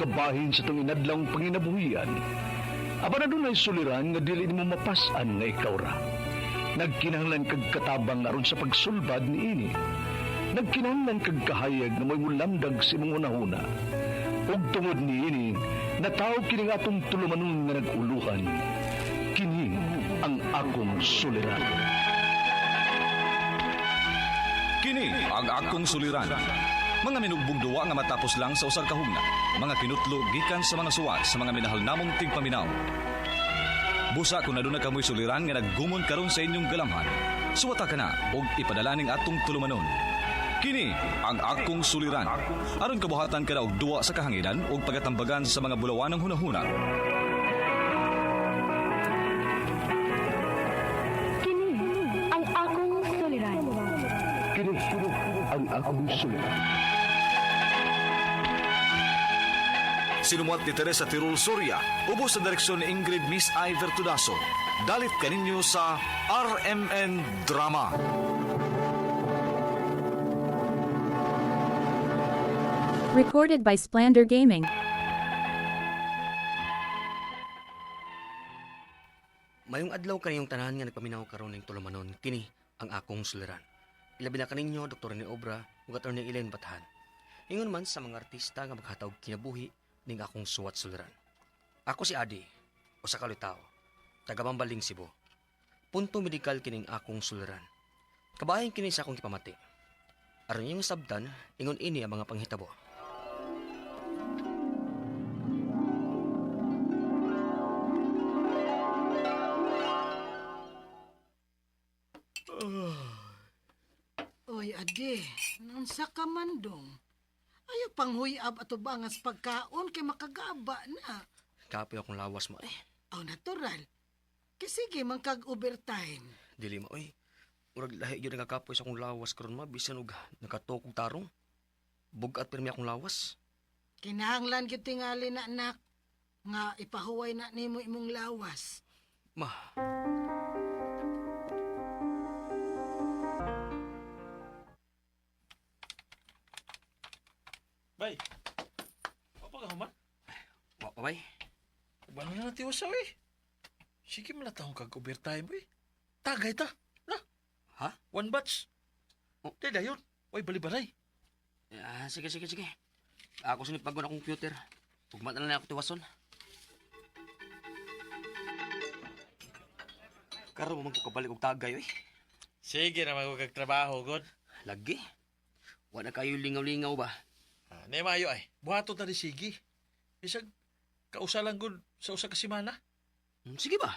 kabahin sa itong inadlang panginabuhian. Aba na doon ay suliran nga dili mo mapasan nga ikaw ra. Nagkinahanglan kag katabang aron sa pagsulbad ni ini. Nagkinahanglan kag kahayag na may mulamdag si mong unahuna. Ug tungod ni ini, natawag kini nga atong tulumanon nga nag-uluhan. Kini ang akong suliran. Kini ang akong suliran. Mga minugbong duwa nga matapos lang sa usag kahugna. Mga kinutlo gikan sa mga suwat sa mga minahal namong tigpaminaw. Busa kung naduna kamoy suliran nga naggumon karon sa inyong galamhan. Suwata ka na og ipadalaning atong tulumanon. Kini ang akong suliran. Aron kabuhatan ka na og duwa sa kahanginan og pagatambagan sa mga bulawanang hunahuna. Kini ang akong suliran. Kini ang akong suliran. Sinumat ni Teresa Tirul Soria, ubos sa direksyon ni Ingrid Miss Iver Tudaso. Dalit kaninyo sa RMN Drama. Recorded by Splander Gaming. Mayong adlaw kaniyong tanan nga nagpaminaw karon ning tulumanon, kini ang akong suliran. Ilabi na kaninyo Dr. ni Obra ug Attorney Elaine Batahan. Ingon man sa mga artista nga maghatag kinabuhi ning akong suwat suliran. Ako si Adi, usa ka tao, taga Bambaling, Cebu. Punto medikal kining akong suliran. Kabahin kini sa akong gipamati. Aron yung sabdan, ingon ini ang mga panghitabo. Oy, Ade, nansa ka man dong. Ayaw panghuyab ato bangas pagkaon kay makagaba na. Kapoy akong lawas mo Oh, natural. Kasi sige, magkag-overtime. Dili mo Murag lahi gyud nagakapoy sa akong lawas karon ma bisan og nakatukog tarong. Bugat pirmi akong lawas. Kinahanglan gyud tingali na anak nga ipahuway na nimo imong lawas. Ma. Bay, apa ka man? Wabay. Bano na natin usaw eh. Sige malatahong kag-overtime eh. Tagay ta, na? Ha? One batch. Oh. Dahil yun, way balibaray. Sige. Ako sinipag ko na computer. Tugmat na lang ako tiwason. Karon mo magkukabalik og tagay Sige naman ko kagtrabaho, God. Lagi. Wala kayo lingaw-lingaw ba? Nay mayo ay, buhato na ni sige. Isag, kausalang good sa usa ka semana. Sige ba?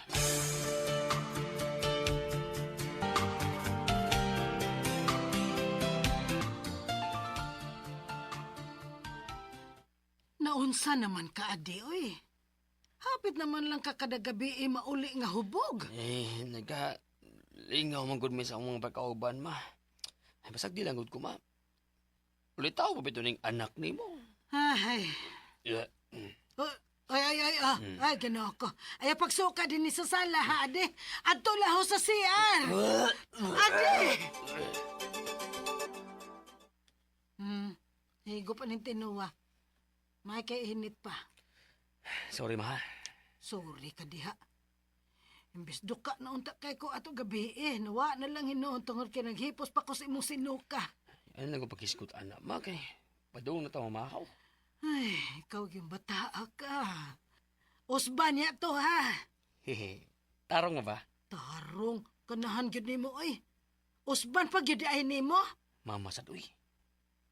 Naunsa naman ka, Ade, oy. Hapit naman lang ka kada gabi mauli nga hubog. Lingaw man gud mi sa mga pagkauban ma. Ay basag di lang gud ko ma. Ulit tao pa bito ning anak nimo. Ay. Yeah. Ay, gano'n ko. Ay, pagsuka din ni sa sala, ha, Ade. Adto laho sa CR. Ade! Higo pa ning tinuwa. May kay init pa. Sorry ma. Sorry ka diha. Imbes duka na unta kay ko ato gabi nawa na lang hinuon tungod kay naghipos pa ko sa imong sinuka. Ano lang ko pakiskot anak ma kay padung na ta mamahaw. Ay, ikaw yung bata ka. Usban niya to, ha? Hehe. Tarong nga ba? Tarong, kanahan gyud nimo ay. Usban pa gyud ay nimo. Mama sad uy.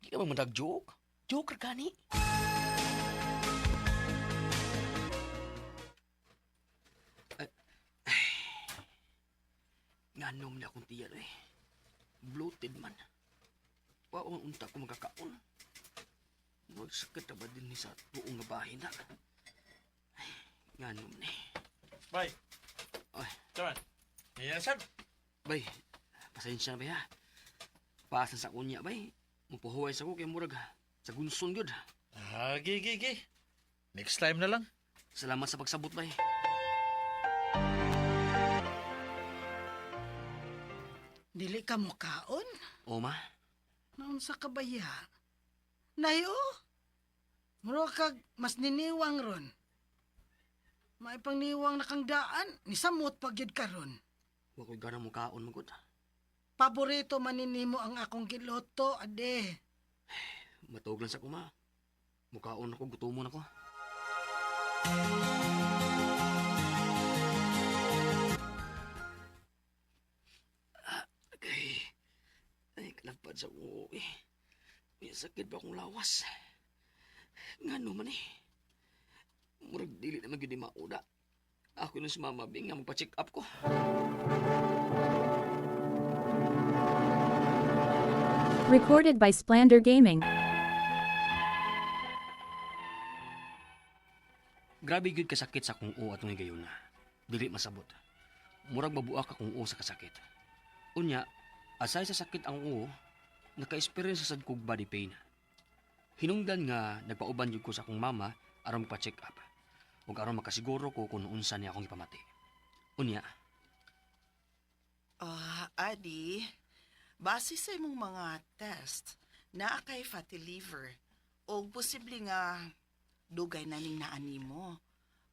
Di ka ba mandag-joke? Joker gani. Nganom na akong tiyan bloated man. Waong unta ko magkakaon. Magsakit na ba din ni sa tuong nga bahay na? Ay, nganom ni. Bay, Ay, taman. Niyasan. bay, pasensya na ba ha? Paasan sa kunya bay. Mupuhuway sa ko kay murag sa gunson yun. Gi. Next time na lang. Salamat sa pagsabot bay. Dili ka mo kaon? O ma? Naunsa ka ba ya? Nayo? Muro kag mas niniwang ron. Maipang niwang na kang daan, nisamot pagyud karon. Wa ko'y ganang mukaon magod. Paborito maninimo ang akong giloto, ade. Matog lang sa kuma. Mukaon ako, gutomon ako. Okay. Ay, kalapad sa uo eh. May sakit ba akong lawas? Ngano man eh. Murag dili na magyud mauda. Ako nung sumamabing nga magpa-check up ko. Recorded by Splander Gaming. Grabe gyud kasakit sa akong uo atong higayon na. Dili masabot. Murag mabuak akong uo sa kasakit. Unya, asay sa sakit ang uo, naka-experience sa sad kog body pain. Hinungdan nga nagpauban jud ko sa akong mama aron pa-check up. Ug aron makasiguro ko kung unsa niya akong ipamati. Unya, Adi, base sa imong mga test, naa kay fatty liver o posible nga dugay na ning naani mo.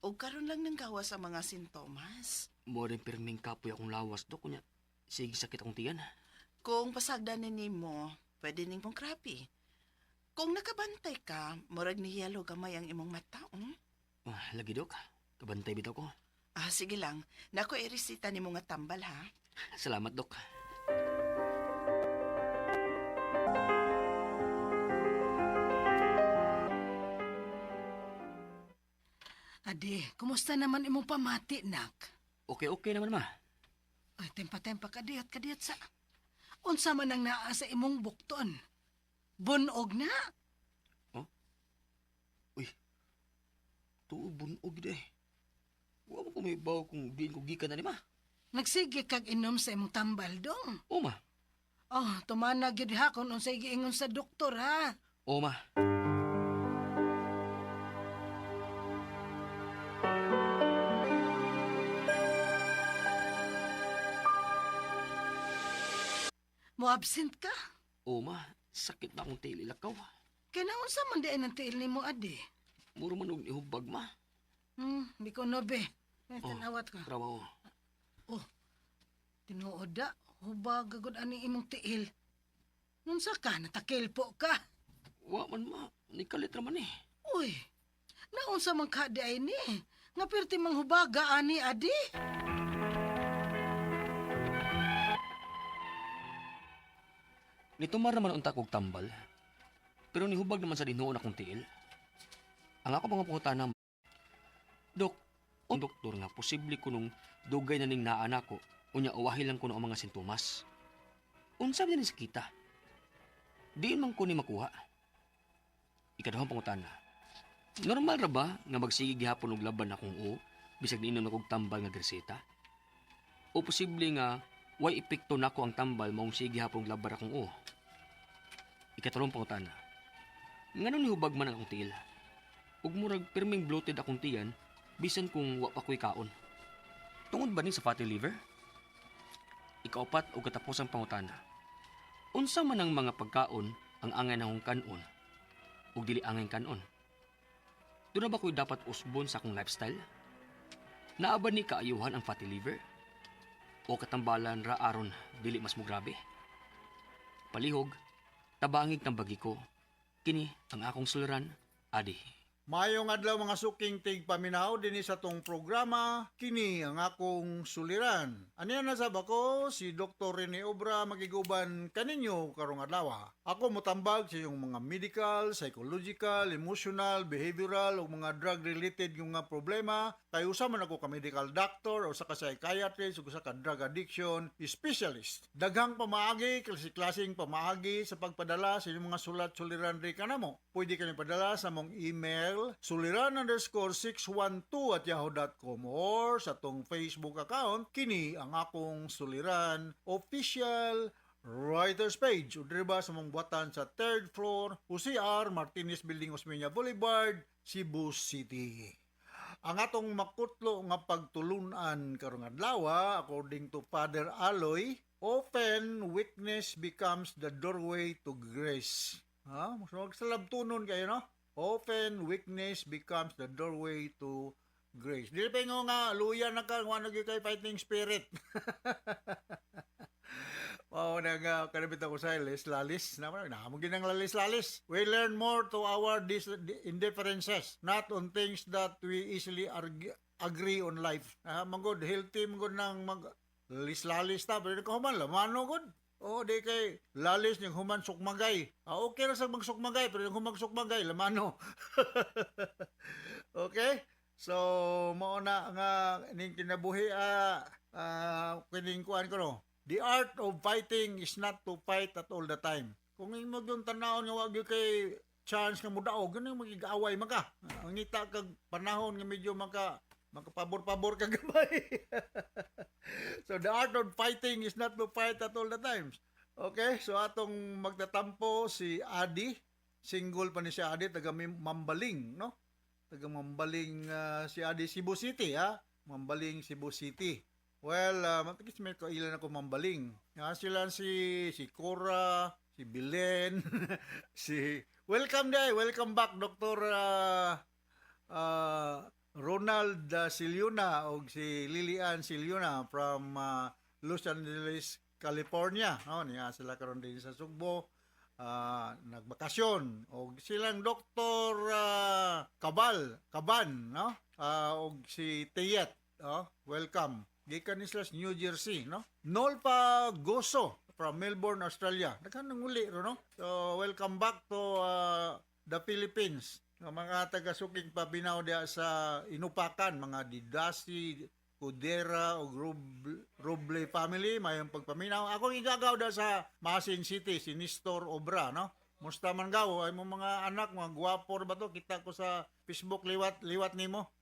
O karon lang nang gawas sa mga sintomas. mo rin pirming kapoy akong lawas do kunya. Sige sakit akong tiyan. Kung pasagdan ni mo, pwede ning mong krapi. Kung nakabantay ka, murag ni yellow gamay ang imong mata. Lagi dok, kabantay bitaw ko. Sige lang. Nako iresita ni nga tambal ha. Salamat dok. Ade, kumusta naman imong pamati, nak? Okay naman ma. Ay, tempa-tempa kadiyat sa... Unsa man ang naa sa imong bukton? Bunog na? Tuo bunog de. Wa mo ko may baw kung diin ko gikan na ni ma. Nagsige kag inom sa imong tambal dong. O ma. Oh, tumana gyud ha kung unsay giingon sa doktor ha. O ma. Mo absent ka? O ma, sakit na akong tili lakaw. Kaya na unsa man diay ng tiil nimo ade? Muro man og nihubag ma. Di ko nobe. Tanawat ko. Trabaho. Tinuod da, hubag agad ani imong tiil. Nunsa ka, natakilpo ka. Wa man ma, nikalit raman eh. Uy, naunsa man ka di ay ni? Nga perti mang hubaga ani adi? Nitumar naman unta kog tambal. Pero nihubag naman sa dinuon akong tiil. Ang ako mga pangutana, Dok, ang doktor nga, posible ko nung dugay na ning naana ko, unya uwahi lang ko ang mga sintomas. Unsa man ni sakita? Diin man ko ni makuha. Ikaduhang pangutana, normal ra ba nga magsige gihapon og laban akong o, bisag niinom na kog tambal nga greseta? O posible nga, way epekto nako ang tambal maong sige gihapon og laban akong o? Ikatulong pangutana, ngano ni hubag man ang akong tiil? Ug murag pirming bloated akong tiyan, bisan kung wa pa ko'y kaon. Tungod ba ni sa fatty liver? Ikaupat o katapusang pangutana. Unsa man ang mga pagkaon ang angay na akong kanon ug dili angay kanon? Doon na ba ko'y dapat usbon sa akong lifestyle? Naa ba ni kaayuhan ang fatty liver? O katambalan ra aron dili mas mo grabe? Palihog, tabangig tambagi ko. Kini ang akong suliran, Adi. Mayong adlaw mga suking tigpaminaw dinhi sa tong programa, kini ang akong suliran. Aniya na sab ako si Dr. Rene Obra magiguban kaninyo karong adlaw. Ako motambag sa iyong mga medical, psychological, emotional, behavioral ug mga drug related yung nga problema. Kay usa man ako ka medical doctor o sa ka psychiatrist ug sa ka drug addiction specialist. Daghang pamaagi, klaseng pamaagi sa pagpadala sa inyong mga sulat-suliran ri kanamo. Pwede kanyo padala sa mong email suliran_612@yahoo.com or sa tong Facebook account kini ang akong suliran official writers page o diba sa mong buhatan sa 3rd floor UCR Martinez Building Osmeña Boulevard, Cebu City. Ang atong makutlo nga pagtulunan karong adlaw according to Father Aloy, often weakness becomes the doorway to grace. Magsalabtunon kayo no? Often weakness becomes the doorway to grace. Dili pa nga luya na ka wala gyud kay fighting spirit. Oh, kanabit ako sa lalis na mo ginang lalis. We learn more to our indifferences, not on things that we easily agree on life. Magod healthy magod nang mag lalis ta pero ko human lamano gud. Oh, di kay lalis ning human sukmagay. Okay ra sa magsukmagay pero yung human sukmagay lamano. Okay? So mao na nga ning kinabuhi kining kuan ko no. The art of fighting is not to fight at all the time. Kung imo yung tanawon nga wag gyud kay chance nga mudaog, ganun magig-away maka. Ang ngita kag panahon nga medyo makapabor-pabor ka gamay. So the art of fighting is not to fight at all the times. Okay? So atong magtatampo si Adi, single pa ni si Adi, taga Mambaling, no? Taga Mambaling si Adi, Cebu City, ha? Mambaling, Cebu City. Well, matikis may kailan ako Mambaling. Sila si Cora, si Belen, welcome back Dr. Ronald Siliuna o si Lilian Siliuna from Los Angeles, California. Niya sila karon din sa Sugbo. Nagbakasyon og silang Dr. Kaban, no? Og si Teyet, welcome. Gikan ni sila New Jersey, no? Nolpa Goso from Melbourne, Australia. Daghan nang uli ro, no? So welcome back to the Philippines. Mga taga-suking pabinaw diya sa Inupakan, mga Didasi, Cudera o Roble family, mayong pagpaminaw. Ako igagaw da sa Masin City, si Nestor Obra, no? Musta man gaw, ay mo mga anak, mga guwapo ba to? Kita ko sa Facebook, liwat nimo.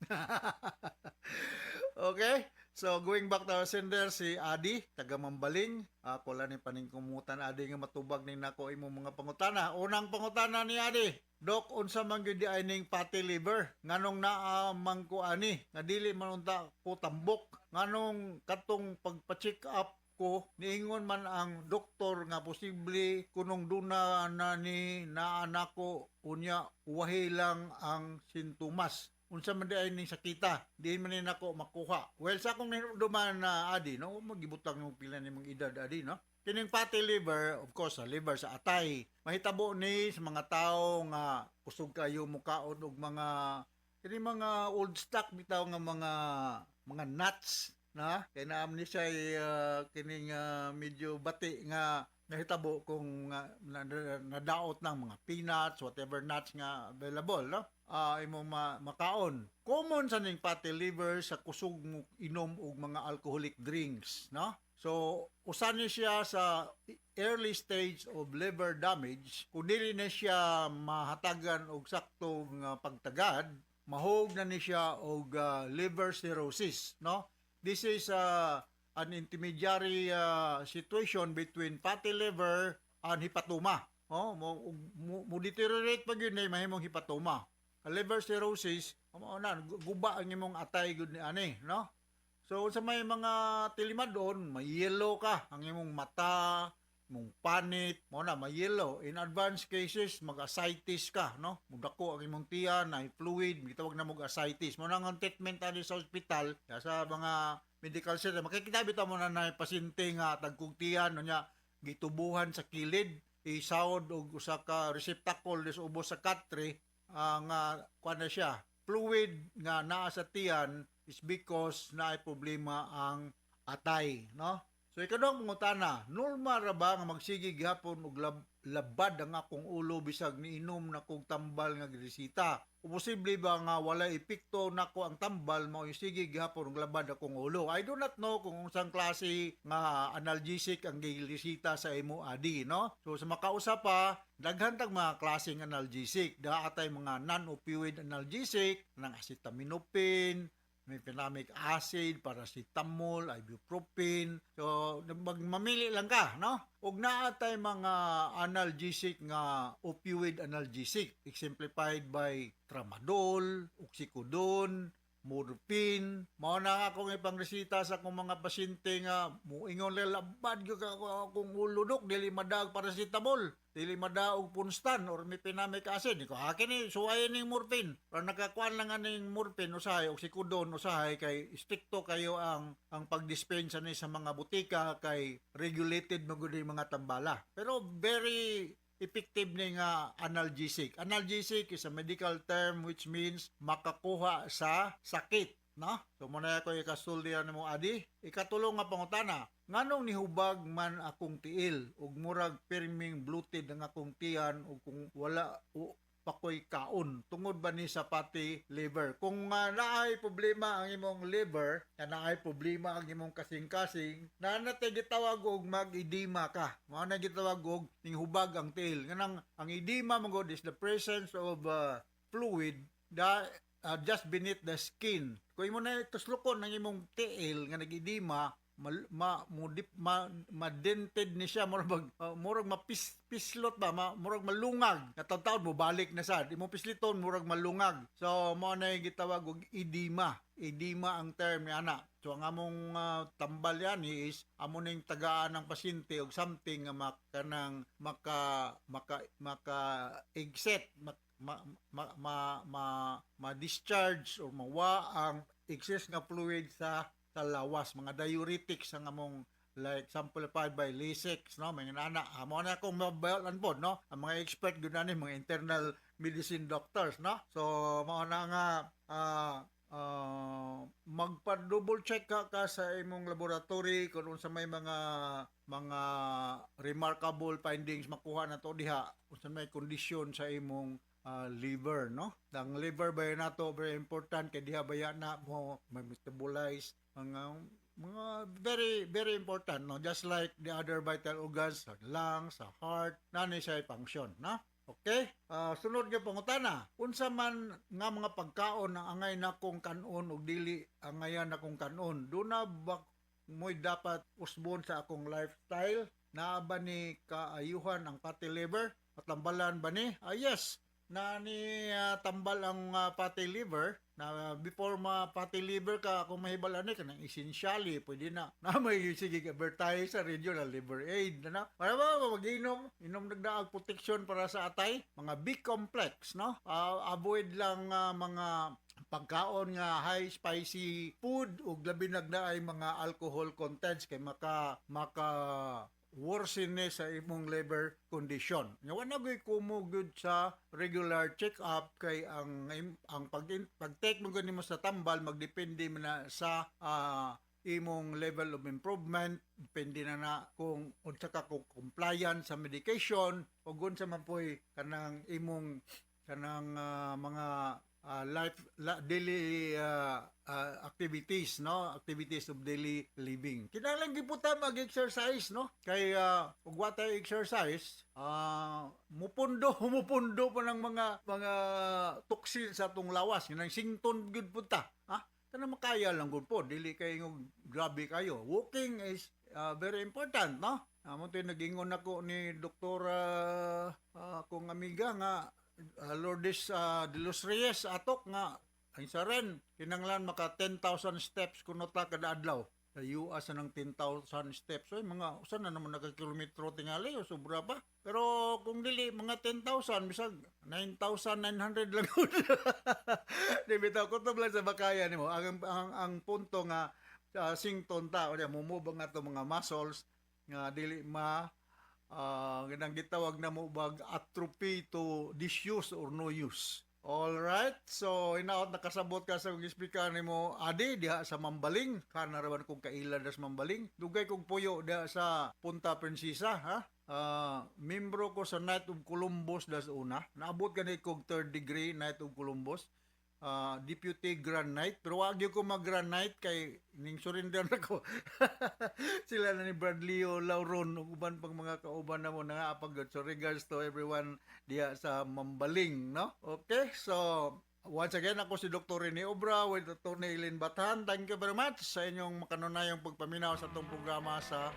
Okay? So, going back to our sender, si Adi, taga Mambaling. Ako lang ni paningkumutan, Adi, nga matubag ni nako imo mga pangutana. Unang pangutana ni Adi, Dok, unsa man gyud di ay ning fatty liver? Nganong naamang ko ani? Nga dili man unta ko tambok. Nganong katong pagpa-check up ko, niingon man ang doktor nga posible kunong duna na ni naanak ko unya wahi lang ang sintomas. Unsa man di ay ning sakita, di man ni nako makuha. Well, sa akong duman na Adi, no, magibutang ng pila ni mong edad Adi, no? Kining fatty liver, of course, sa liver sa atay. Mahitabo ni sa mga tao nga kusog kayo mukaon og mga old stock bitaw nga mga nuts, na kay naam ni siya kining medyo bati nga nahitabo kung nadaot ng mga peanuts, whatever nuts nga available, no? Imo makaon. Common sa ning fatty liver sa kusog mo inom og mga alcoholic drinks, no? So, usan ni siya sa early stage of liver damage. Kung dili na siya mahatagan og saktong pagtagad, mahog na ni siya og liver cirrhosis, no? This is an intermediary situation between fatty liver and hepatoma. Mo deteriorate pag yun ay mahimong hepatoma. Liver cirrhosis, guba ang imong atay gud ni ani, no? So sa may mga tilima doon, may yellow ka ang imong mata, mong panit, mo na may yellow. In advanced cases, mag-ascites ka, no? Mudako ang imong tiyan, na fluid, gitawag na mag-ascites. Mo na ang treatment ani sa ospital, sa mga medical center, makikita bitaw mo na pasyente nga tagkog tiyan, nya gitubuhan sa kilid, isawod og usa ka receptacle des ubos sa katre, nga kuan na siya, fluid nga naa sa tiyan is because na ay problema ang atay, no? So ikadong pangutana, normal ra ba nga magsige gihapon og labad ang akong ulo bisag niinom na kog tambal nga grisita? O posible ba nga wala epekto nako ang tambal mao sige gihapon og labad akong ulo? I do not know kung unsang klase nga analgesic ang grisita sa imo Adi, no? So sa makausa pa, daghan tag mga klaseng analgesic. Daatay mga non-opioid analgesic, nang acetaminophen, may mefenamic acid, paracetamol, ibuprofen. So, mamili lang ka, no? Ug naatay mga analgesic nga opioid analgesic, exemplified by tramadol, oxycodone, morphine. Mao na akong ipangresita sa akong mga pasyente nga muingon labad gyud akong uludok dili madag paracetamol. dili madaog punstan or may pinamic acid. Ko akin ni suwayin ning morphine. Or nakakuan lang aning morphine usahay o sikudon usahay kay stricto kayo ang pagdispensa ni sa mga butika kay regulated magud yung mga tambala. Pero very effective ni nga analgesic. Analgesic is a medical term which means makakuha sa sakit. No? So muna ako ikasuldihan mo adi. Ikatulong nga pangutana. Nganong nihubag man akong tiil ug murag pirming bloated ang akong tiyan ug kung wala pakoy kaon tungod ba ni sa pati liver. Kung naay problema ang imong liver, naay problema ang imong kasing-kasing, natay gitawag og mag-edema ka. Mao na gitawag og ninghubag ang tiil. Kanang ang edema magod is the presence of fluid that just beneath the skin. Kung imo na tuslukon ng imong tiil nga nag-edema, ma-dented ni siya, murag mapislot ba, murag malungag. Natawtawd mo balik na sad. Imong pisliton murag malungag. So mao na gitawag og edema. Edema ang term ni ana. So ang among tambal yan is amo ning tagaan ng pasyente og something nga maka exit ma-discharge or mawa ang excess nga fluid sa lawas, mga diuretics ang among like exemplified by Lasix, no? Mga nana, amo na akong mabayalan po, no? Ang mga expert gud ani mga internal medicine doctors, no? So mao na nga magpa-double check ka sa imong laboratory kung unsa may mga remarkable findings makuha na to diha, unsa may condition sa imong liver, no? Ang liver ba nato very important kay diha baya na mo metabolize mga very very important, no? Just like the other vital organs, sa lungs, sa heart, nani siya function, no? Okay? Sunod nga pangutana, unsa man nga mga pagkaon ang angay na kong kanon ug dili angayan na kong kanon, do na ba mo'y dapat usbon sa akong lifestyle? Naa ba ni kaayuhan ang fatty liver? Matambalan ba ni? Yes, na ni tambal ang fatty liver. Na before fatty liver ka, kung mahibalan ni kanang essentially pwede na may sige advertise sa radio na liver aid na para ba mag-inom nagdaag protection para sa atay, mga B complex, no? Avoid lang mga pagkaon nga high spicy food ug labi nagdaay mga alcohol contents kay maka worsen ni sa imong liver condition. Nga wala gyud kumugod sa regular check-up kay ang pag-take mo nimo sa tambal magdepende na sa imong level of improvement, depende na kung unsa ka kung compliant sa medication o unsa man poy kanang imong kanang mga daily activities, no? Activities of daily living. Kinahanglan giputa mag-exercise, no? Kay ug wa tayo exercise, mupundo pa ng mga toxin sa atong lawas, kinang sington gud punta. Tanang makaya lang gud po, dili kayo grabe kayo. Walking is very important, no? Amo tay nagingon ako ni doktora akong amiga nga Lourdes de los Reyes atok nga ang isa rin kinanglan maka 10,000 steps kuno ta kada adlaw. Sa US ng 10,000 steps. So mga usan na naman nagkilometro tingali o sobra pa. Pero kung dili mga 10,000 bisag 9,900 lang. Di bitaw ko to lang sa bakaya nimo. Ang punto nga sington ta o mumubang ato mga muscles nga dili ganang gitawag na mo bag atrophy to disuse or no use. All right, so inaot nakasabot ka sa speaker nimo adi diha sa Mambaling, kana raman kong kaila das Mambaling. Dugay kong puyo diha sa Punta Princesa, ha? Membro ko sa Knight of Columbus das una. Naabot gani kog 3rd degree Knight of Columbus. Deputy Grand Knight, pero wag ko mag Grand Knight kay ning surrender na ko. Sila na ni Bradley o Lauron uban pang mga kauban na mo na apagod. So regards to everyone diya sa Mambaling, no? Okay, so once again ako si Dr. Rene Obra with Dr. Eileen Batan. Thank you very much sa inyong makanunayang pagpaminaw sa itong programa sa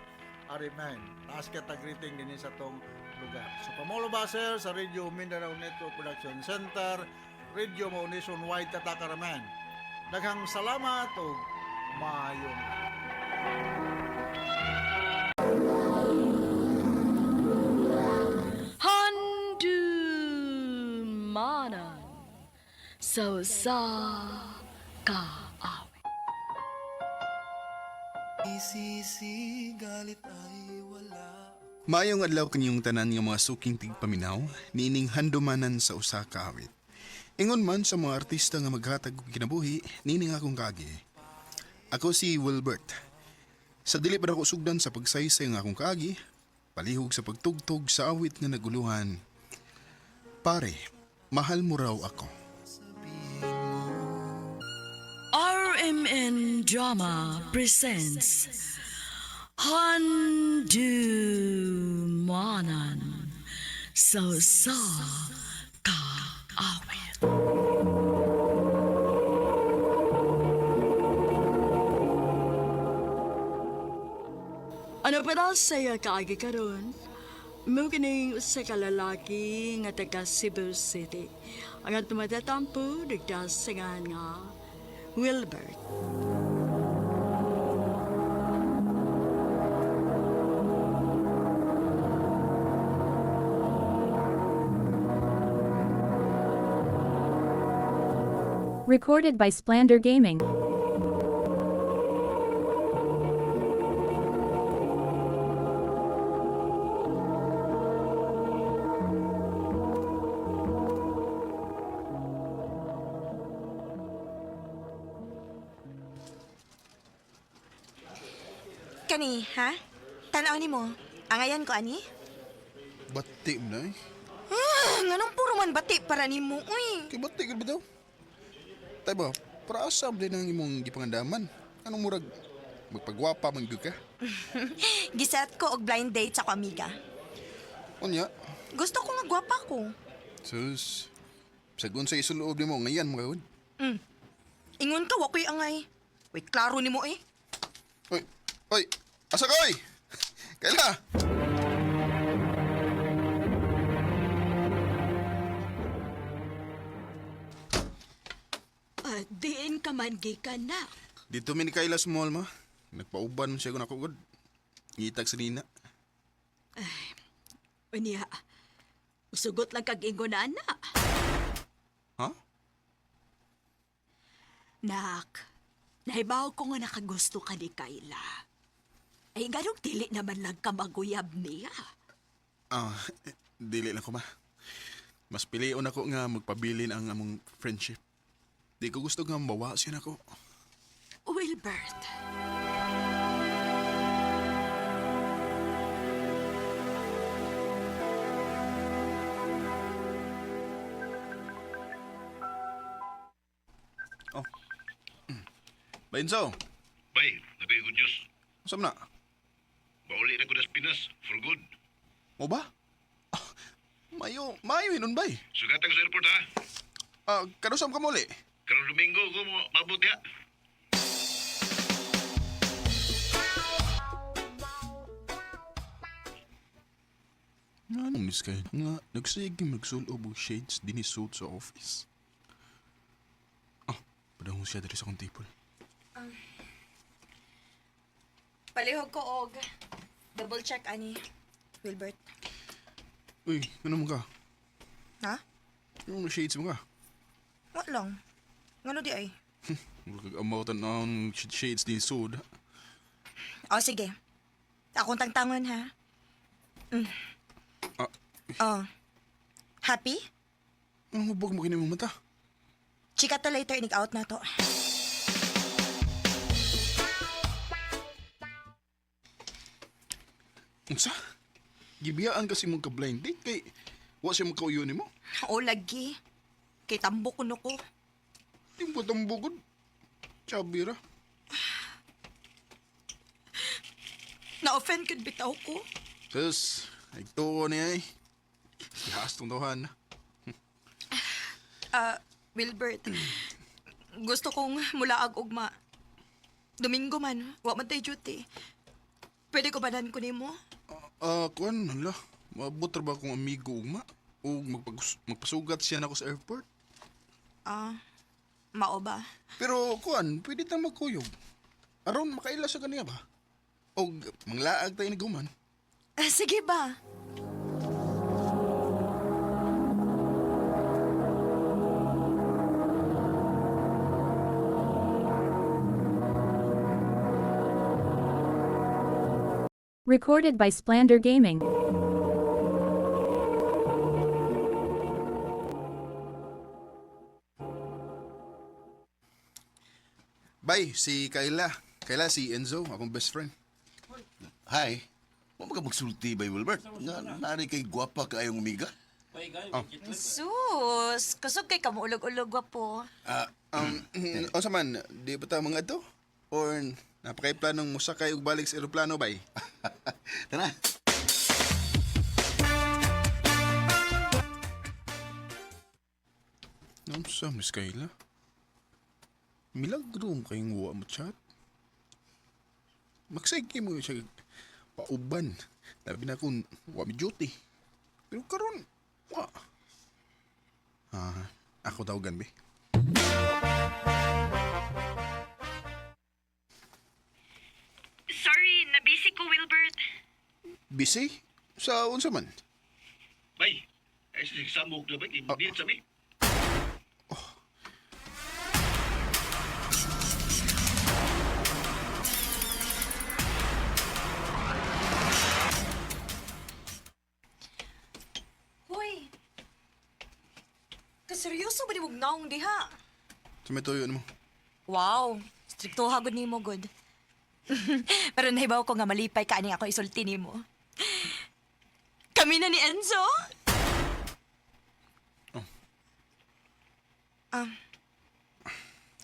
Ariman. Taas kita greeting din sa itong lugar. So Pamulo Baser sa Radio Mindanao Network Production Center, Radio mo nationwide tatakaraman. Daghang salamat o maayong. Ha! sa kaawit. Maayong adlaw kanyong tanan nga mga suking tigpaminaw, niining handumanan sa usa ka awit. Ingon man sa mga artista nga maghatag og kinabuhi, nining akong kaagi. Ako si Wilbert. Sa dili pa ako sugdan sa pagsaysay nga akong kaagi, palihog sa pagtugtog sa awit nga naguluhan. Pare, mahal mo raw ako. RMN Drama presents Handumanan sa kaawit. Ano pa daw saya kaagi karon? Mo kining usa ka lalaki nga taga Cebu City. Ang tumatatampo nagdasingan nga Wilbert. Recorded by Splander Gaming. Kani, ha? Tanaw ni mo. Angayan ko, ani? Bati mo na eh. Nganong puro man bati para ni mo, uy. Kay bati ka ba daw? Tay ba, para asam din ang imong gipangandaman. Anong murag? Magpagwapa man gyud ka? Gisat ko og blind date sa ko, amiga. Unya, Gusto ko nga gwapa ko. sus. Sagun sa isuloob nimo ngayon mga gud. Ingon ka, wakoy angay. Uy, klaro ni mo, eh. Oy, oy, asa ka oy? Kaila? Diin ka man gikan na. Dito mi ni Kaila small ma. Nagpauban siya kung ako gud. Ngitag sa nina. Unya, usugot lang kag ingon na, ana. Ha? Nak, nahibaw ko nga nakagusto ka ni Kayla. Ay, ganong dili naman lang ka maguyab niya. Dili lang ko ma. Mas pilion ako nga magpabilin ang among friendship. Di ko gusto nga mabawa siya nako. Wilbert. Bainso, Bay, nabi good news. usam na. Bauli na ko das Pinas for good. Mo ba? Mayo hinon bay. Sugatan ko sa airport ha. Kadusam ka muli. Karong Domingo ko mo mabot ya. Anong miss kayo? Nga, nagsige magsulob og shades din suit sa office. Padahong siya dari sa kong table. Palihog ko og double check, ani. Wilbert. Uy, ano mo ka? Ha? Anong shades mo ka? What lang? Ngano di ay? Magkag-amautan na ang shades din suit. O, sige. Akong tangtangon, ha? Happy? Anong hubog mo kinimong mata? Chika to later, inig-out na to. Unsa? Gibiyaan kasi mong ka-blind date kay wa siya magkauyo nimo. O, lagi. Kay tambo ko no ko. Di mo tambugod. Chabira. Na-offend kad bitaw ko. Sus, nagtuo niya eh. Ihas tong tawhan. Wilbert, gusto kong mulaag ugma. Domingo man, wa man tayo duty. Pwede ko banan ko nimo? Kuan, hala. Mabot ra ba akong amigo ugma? O magpasugat siya na ako sa airport? Mao ba? Pero kuan, pwede tang magkuyog. Aron, makaila sa kaniya ba? O manglaag tayo ni Guman. Sige ba? Recorded by Splander Gaming. Bay, si Kayla. Kayla, si Enzo, akong best friend. Hi. Mo ka magsulti ba, Wilbert? Nga nari kay gwapa kayong umiga? Sus, kusog kay kamuulog-ulog po. O sa man, di ba ta mga to? Or napakay planong musakay og balik sa eroplano, bay? Tara. Namsa, Miss Kayla? Milagro kayong wa mo chat? Magsayki mo siya pauban. Labi na kung wa mi duty. Pero karon, wa. Ako tawagan, be. Sorry, nabisi ko, Wilbert. Busy? Sa unsa man? Bay, ay samok na ba? Hindi sa mi. Hoy, kaseryoso ba ni mong naong diha? Sa may tuyo mo. Wow, strikto hagod ni mo, good. Pero nahibaw ko nga malipay ka ani ako isulti ni mo. Kami na ni Enzo?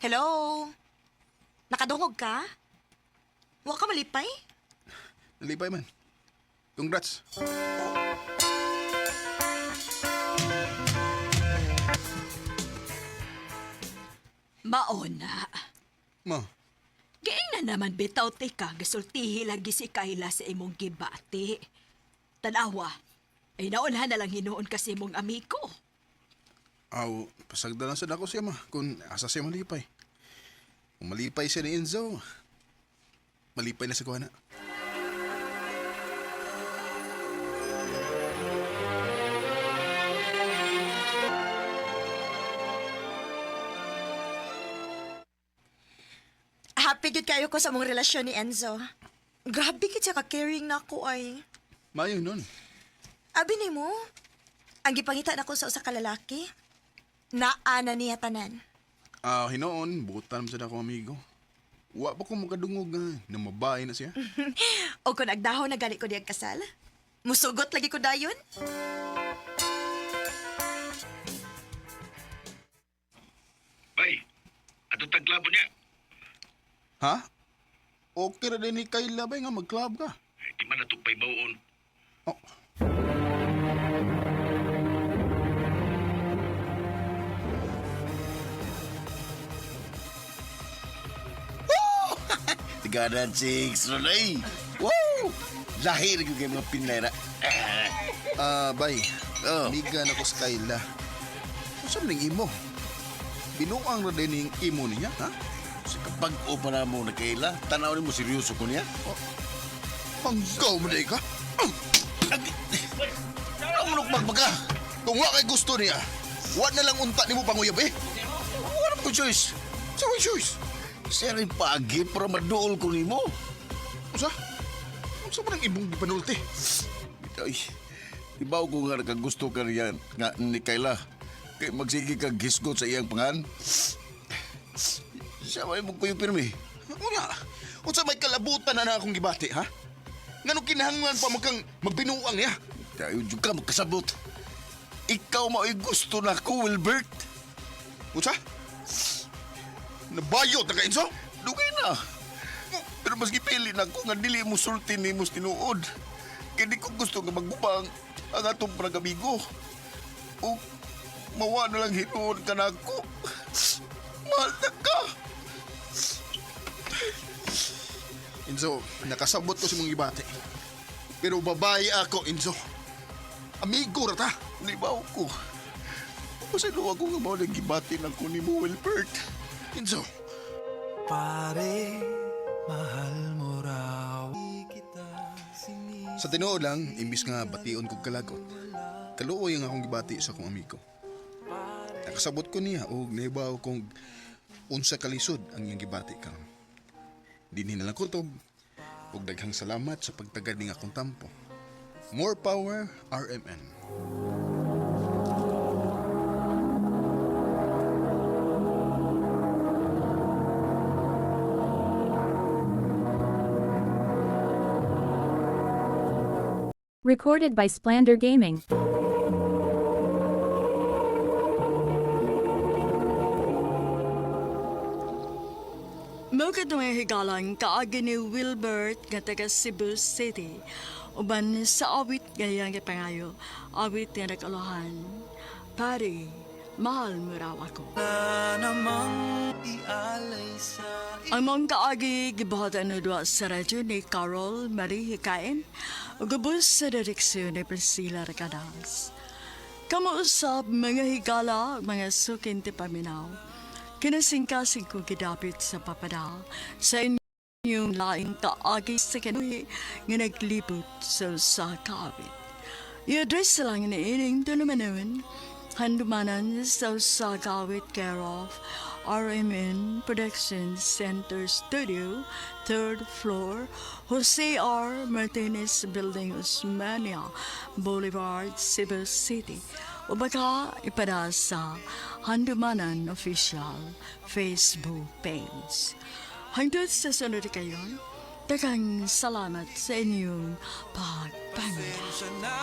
Hello? Nakadungog ka? Wa ka malipay? Nalipay man. Congrats. Maona. Ma, Gaing na naman bitaw ti ka, gasultihi lagi si Kayla sa imong gibati. Tanawa, ay naunhan na lang hinuon kasi imong amigo. pasagda lang sa ako siya, ma. Kung asa siya malipay. Kung malipay siya ni Enzo, malipay na sa kuha na. Happy gud kayo ko sa mong relasyon ni Enzo. Grabe gid siya ka-caring na ako ay. Mayo nun. Abi ni mo, ang gipangita na ko sa usa ka lalaki, naana niya tanan. Hinoon, butan sa akong amigo. Wa pa ko makadungog na mabae na siya. O kung nagdaho na gali ko diyang kasal, musugot lagi ko dayon. Bay, ato taglabo niya. Ha? Okay na din ni Kayla ba nga mag-club ka? Di man natupay bawon. Oh. Tiganan, chicks. Ronay. Wow! Lahir ko kayo mga pinera. Bay. Migan ako sa Kayla. Saan ning imo? Binuang na din yung imo niya, ha? Sa kapag-o pa na mo na kaila, tanaw mo seryoso ko niya. Hanggaw mo na ka? Ang magbaga. Kung wa kay gusto niya, wa na lang unta ni mo panguyab eh. Wala ko choice. Sa may shoes. Siya rin pagi para maduol ko ni mo. Usa? Usa man ang ibong gipanulti? Ay, ibaw ko nga nakagusto ka riyan nga ni Kayla. Kay magsige kag gisgot sa iyang pangan. Siya may mo kuyo pirmi. Una, unsa may kalabutan na akong gibati, ha? Ngano kinahanglan pa magkang magbinuang niya? Tayo jud ka magkasabot. Ikaw mao'y gusto na ko, Wilbert. Unsa? Nabayot na ka, Enzo? Dugay na. Pero mas gipili na ko nga dili mo sulti ni mo tinuod. Kaya di ko gusto nga magbubang ang atong pragamigo. O mawa na lang hinuon ka na ako. Mahal na ka. Enzo, nakasabot ko sa mong gibati. Pero babae ako, Enzo. Amigo ra ta. Libaw ko. Pasalawa ko nga mga nagibati ng ko ni mo, Wilbert. Enzo. Pare, mahal mo raw. Sa tinuod lang, imbis nga bation kog kalagot, kaluoy ang akong gibati sa akong amigo. Nakasabot ko niya o naibaw kong unsa kalisod ang iyang gibati karon. Dinhi na lang kutob, Ug daghang salamat sa pagtagad ning akong tampo. More power, RMN. Recorded by Splander Gaming. Mugad na may higalang kaagi ni Wilbert nga taga Cebu City. Uban sa awit gayang pangayo, awit nga nag-alohan. Pari, mahal mo raw ako. Ang mong kaagi gibuhatan na doon sa radyo ni Carol Marie Hikain o gabos sa direksyon ni Priscilla Recadas. Kamuusap mga higala mga sukin ti paminaw. Kinasingkasing ko gidapit sa papada sa inyong laing kaagi sa kanuhi nga naglibot sa kawit. I-address lang na ining naman handumanan sa kawit care of RMN Production Center Studio, 3rd floor, Jose R. Martinez Building, Osmania Boulevard, Cebu City. O baka ipada sa Handumanan Official Facebook page. Hanggang sa sunod kayo, daghang salamat sa inyong pagpangita.